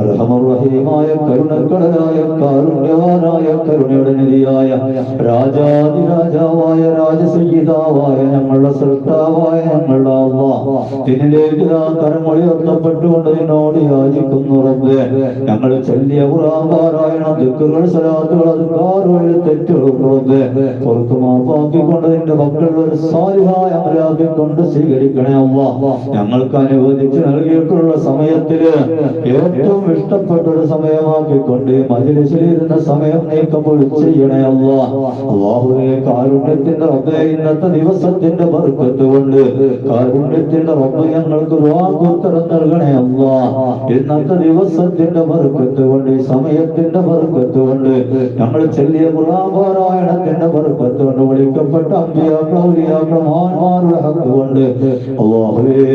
അർഹമർറഹീമായ കരുണക്കടലായ കാരുണ്യവാനായ കരുണയുടെ നിധിയായ രാജാതിരാജാവായ രാജസംഗീതാവായ ഞങ്ങളുടെ സൃഷ്ടാവായ ഞങ്ങളുടെ അല്ലാഹ് നിന്നിലേക്ക് കരം ഉയർത്തപ്പെട്ടുകൊണ്ട് നിന്നോട് യാചിക്കുന്നു റബ്ബേ. ഞങ്ങൾ ചൊല്ലിയ ഖുർആൻ പാരായണം ദിക്റുകൾ സ്വലാത്തുകൾ അദ്കാറുകൾ തെറ്റുകൾ റബ്ബേ പുറത്തു മാപ്പാക്കിക്കൊണ്ട് നിന്റെ മക്കൾ ഒരു സാലിഹായ അമലാക്കിക്കൊണ്ട് സ്വീകരിക്കണേ അല്ലാഹ്. ഞങ്ങൾക്ക് അനുവദിച്ച് നൽകിയിട്ടുള്ള സമയത്തില് ഏറ്റവും ഇഷ്ടപ്പെട്ട ഒരു സമയമാക്കിക്കൊണ്ട് മജ്‌ലിസിലിരുന്ന സമയം നീക്കപ്പോൾ ചെയ്യണേ അല്ലാഹ്. അല്ലാഹുവേ കാരുണ്യത്തിന്റെ റബ്ബേ ഇന്നത്തെ ദിവസത്തിന്റെ ബർക്കത്ത് കൊണ്ട് കാരുണ്യത്തിന്റെ റബ്ബ് ഞങ്ങൾക്ക് ഉത്തരം നൽകണേ അല്ലാഹ്. ഇന്നത്തെ ദിവസത്തിന്റെ ബർക്കത്ത് കൊണ്ട് ഈ സമയത്തിന്റെ ബർക്കത്ത് കൊണ്ട് ഞങ്ങൾ ചൊല്ലിയ ഖുർആൻ പാരായണത്തിന്റെ ബർക്കത്ത് കൊണ്ട് വിളിക്കപ്പെട്ട അമ്പിയാക്കൾ ഔലിയാക്കൾ മഹാന്മാരുടെ ഹക്ക് കൊണ്ട് അല്ലാഹുവേ